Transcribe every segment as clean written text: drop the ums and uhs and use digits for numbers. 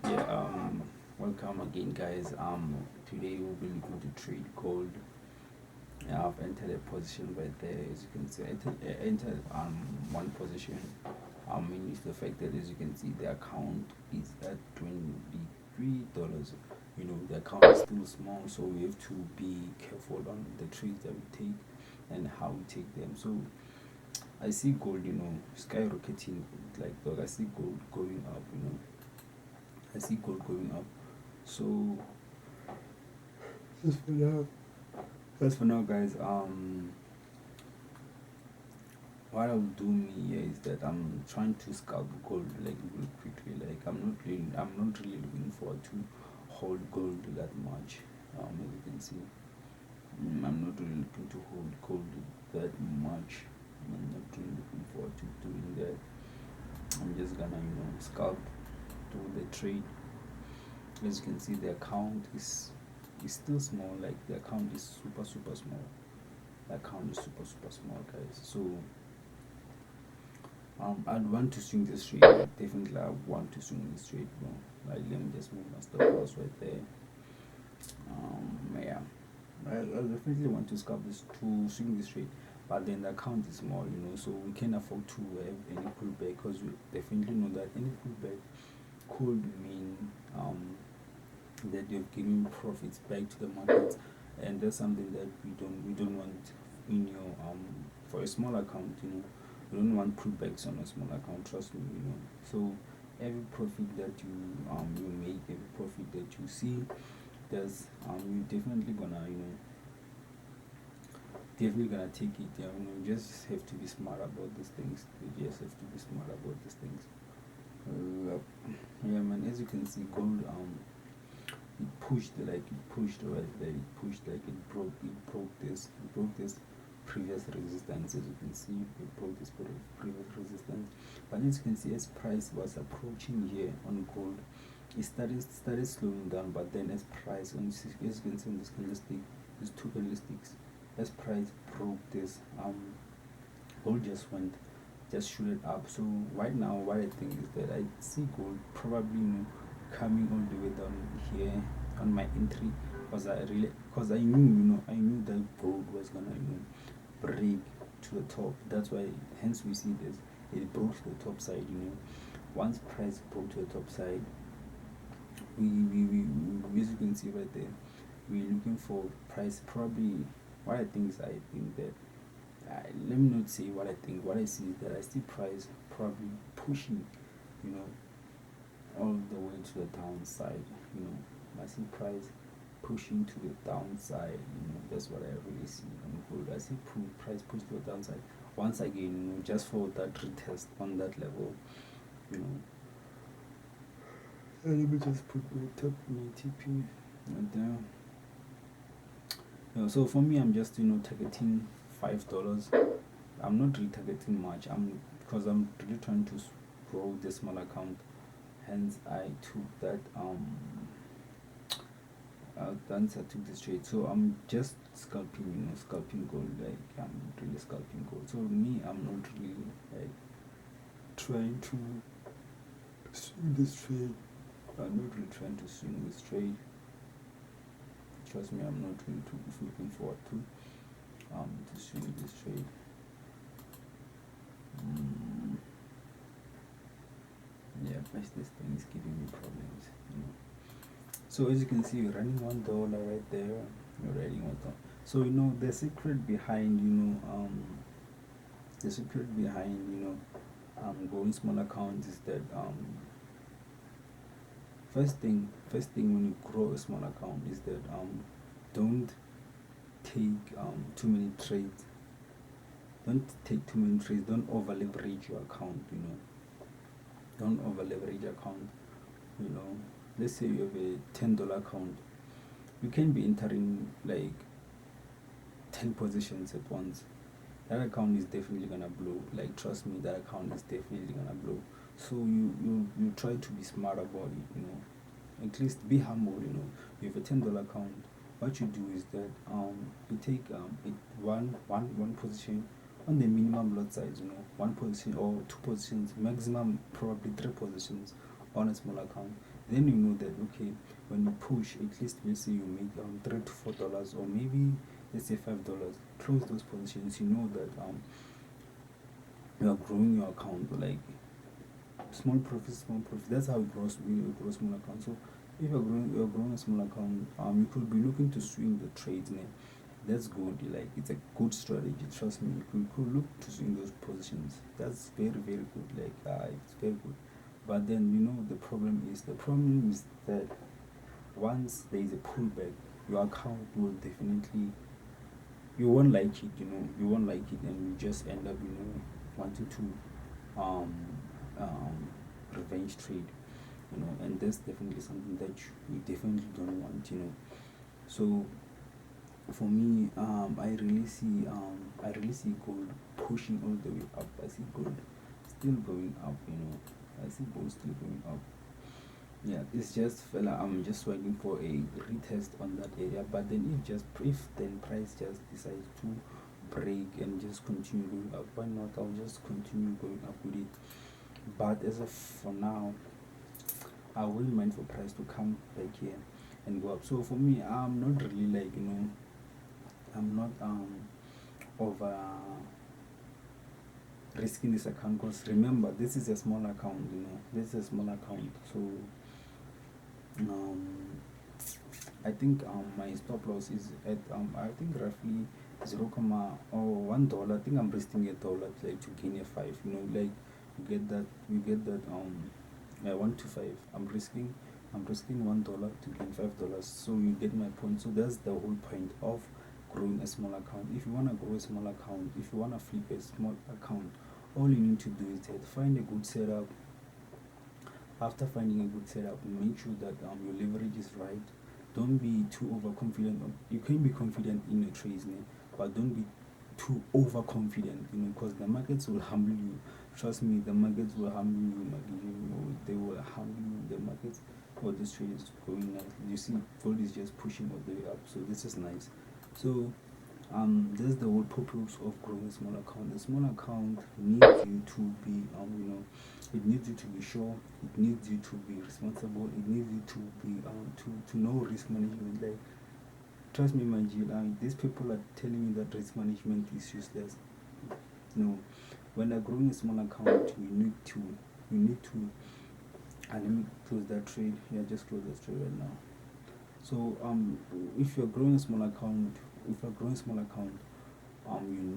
Yeah, welcome again, guys. Today we'll be looking to trade gold. I've entered a position right there, as you can see. I entered one position. It's the fact that, as you can see, the account is at $23. The account is still small, so we have to be careful on the trades that we take and how we take them. So I see gold, skyrocketing like dog. I see gold going up, I see gold going up. So as for now, guys, what I'll do here is that I'm trying to scalp gold like really quickly. Like I'm not really looking forward to hold gold that much. As you can see, I'm not really looking to hold gold that much. I'm not really looking forward to doing that. I'm just gonna scalp do the trade. As you can see, the account is still small. Like the account is super small. The account is super small, guys. So I'd want to swing this trade. Definitely I want to swing this trade. Like, let me just move my stop loss right there. Yeah, I definitely want to scalp this to swing this trade, but then the account is small, so we can't afford to have any pullback, because we definitely know that any pullback could mean that you've given profits back to the market, and that's something that we don't want in your for a small account. You don't want pullbacks on a small account, trust me. So every profit that you make, every profit that you see, there's you definitely gonna take it. You just have to be smart about these things. You just have to be smart about these things. Yeah, man. As you can see, gold it pushed right there. It broke this previous resistance. As you can see, it broke this previous resistance. But as you can see, as price was approaching here on gold, it started slowing down. But then as price, as you can see on this candlestick, these two candlesticks, as price broke this, gold just shoot it up. So right now, what I think is that I see gold probably coming all the way down here on my entry, because I knew that gold was gonna break to the top. That's why, hence we see this, it broke to the top side. Once price broke to the top side, we as you can see right there, we're looking for price probably. What I think is, I think that let me not say what I think. What I see is that I see price probably pushing, you know, all the way to the downside. I see price pushing to the downside. That's what I really see on gold. I see price push to the downside once again. Just for that retest on that level. Let me just put my TP right there. So for me, I'm just targeting $5. I'm not really targeting much. Because I'm really trying to grow the small account. Hence, I took that once I took this trade. So I'm just scalping gold. Like, I'm really scalping gold. So me, I'm not really like trying to swing this trade. I'm not really trying to swing this trade. Trust me, I'm not really looking forward to swing this trade. Yeah, but this thing is giving me problems. So as you can see, you're running $1 right there. You're running $1. So the secret behind going small accounts is that first thing when you grow a small account is that don't take too many trades. Don't over leverage your account. Don't over leverage your account. Let's say you have a $10 account. You can be entering like 10 positions at once. That account is definitely gonna blow. Like, trust me, that account is definitely gonna blow. So you try to be smart about it. At least be humble. You have a $10 account. What you do is that you take one position on the minimum lot size. One position or two positions, maximum probably three positions on a small account. then you know that okay, when you push, at least we'll say you make $3 to $4, or maybe let's say $5. Close those positions. You know that you are growing your account, like small profit, small profit. That's how it grows. We grow small account. So if you're growing a small account, you could be looking to swing the trades. That's good. Like, it's a good strategy. Trust me. You could look to swing those positions. That's very very good. Like, it's very good. But then the problem is that once there is a pullback, your account will definitely, you won't like it. You won't like it, and you just end up wanting to um um revenge trade. And that's definitely something that you definitely don't want. So for me, I really see gold pushing all the way up. I see gold still going up. I see gold still going up. Yeah, it's just, fella, I'm just waiting for a retest on that area. But then if then price just decides to break and just continue going up, why not? I'll just continue going up with it. But as of for now, I wouldn't mind for price to come back here and go up. So for me, I'm not really like, I'm not over risking this account, because remember, this is a small account. This is a small account. So I think my stop loss is at I think roughly 0.1 dollar. I think I'm risking $1 like to gain a 5. Like, you get that 1 to 5. I'm risking $1 to gain $5. So you get my point. So that's the whole point of growing a small account. If you want to grow a small account, if you want to flip a small account, all you need to do is that find a good setup. After finding a good setup, make sure that your leverage is right. Don't be too overconfident. You can be confident in your trades, but don't be too overconfident, because the markets will humble you. Trust me, the markets will humble you. They will humble you. The markets, this trade is going nicely. You see, gold is just pushing all the way up. So this is nice. So that's the whole purpose of growing a small account. A small account needs you to be it needs you to be sure, it needs you to be responsible, it needs you to be to know risk management. Like, trust me, my G, these people are telling you that risk management is useless. No, when you're growing a small account, you need to let me close that trade. Yeah, just close that trade right now. So if you're growing a small account, you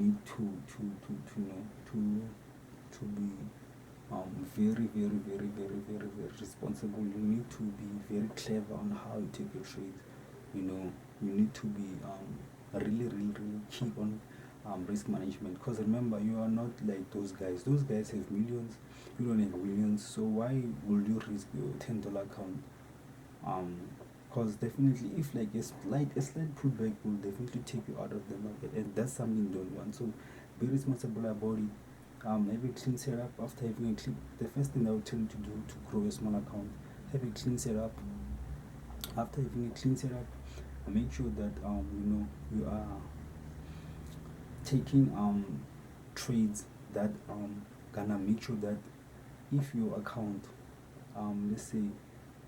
need to be very very very very very very responsible. You need to be very clever on how you take your trades. You need to be really really really key on risk management, because remember, you are not like those guys. Those guys have millions, you don't have millions. So why would you risk your $10 account? Because definitely, if like a slight pullback will definitely take you out of the market, and that's something you don't want. So be responsible about it. Have a clean setup. After having a clean, the first thing I would tell you to do to grow a small account, have a clean setup. After having a clean setup, make sure that you are taking trades that gonna make sure that if your account, let's say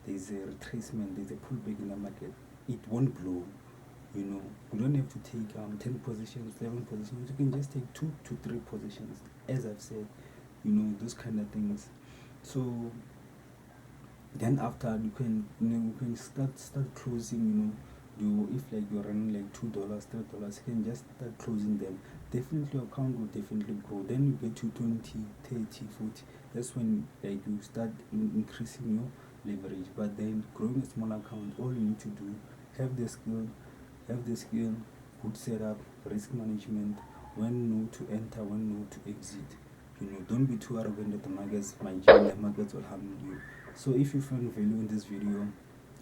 there's a retracement, there's a pullback in the market, it won't blow. You don't have to take 10 positions, 11 positions. You can just take 2 to 3 positions, as I've said. Those kind of things. So then after, you can start closing. If like you're running like $2, $3, you can just start closing them. Definitely your account will definitely grow. Then you get to 20, 30, 40. That's when like you start increasing your leverage. But then growing a small account, all you need to do, have the skill, good setup, risk management, when not to enter, when not to exit. Don't be too arrogant at the markets. The markets will harm you. So if you find value in this video,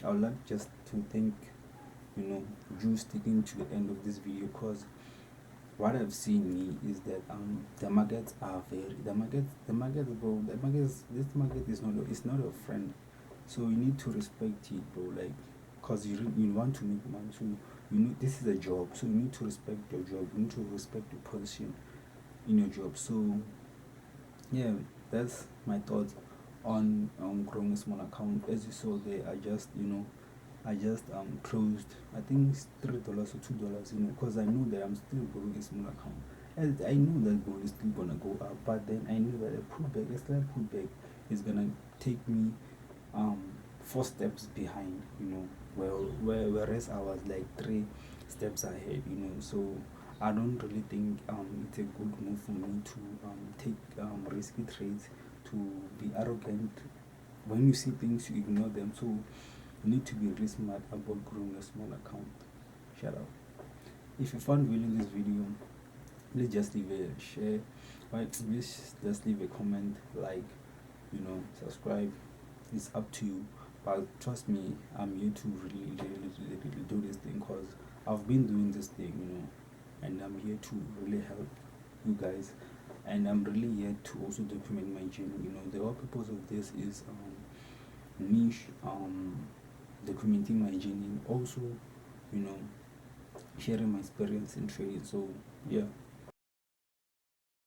I would like just to thank you sticking to the end of this video, because what I've seen is that the markets are this market is not your friend. So you need to respect it, bro. Like, because you want to make money. So this is a job. So you need to respect your job. You need to respect your position in your job. So yeah, that's my thoughts on growing a small account. As you saw there, I just closed, I think it's $3 or $2, because I know that I'm still growing a small account. And I know that gold is still gonna go up, but then I know that a slight pullback is gonna take me 4 steps behind, whereas I was like 3 steps ahead, so I don't really think it's a good move for me to take risky trades, to be arrogant. When you see things, you ignore them. So you need to be really smart about growing a small account. Shout out. If you found value in this video, please just leave a share, right? Please just leave a comment, like, subscribe. It's up to you, but trust me, I'm here to really do this thing, because I've been doing this thing, and I'm here to really help you guys, and I'm really here to also document my journey. The whole purpose of this is niche, documenting my journey, also, sharing my experience in trading. So yeah.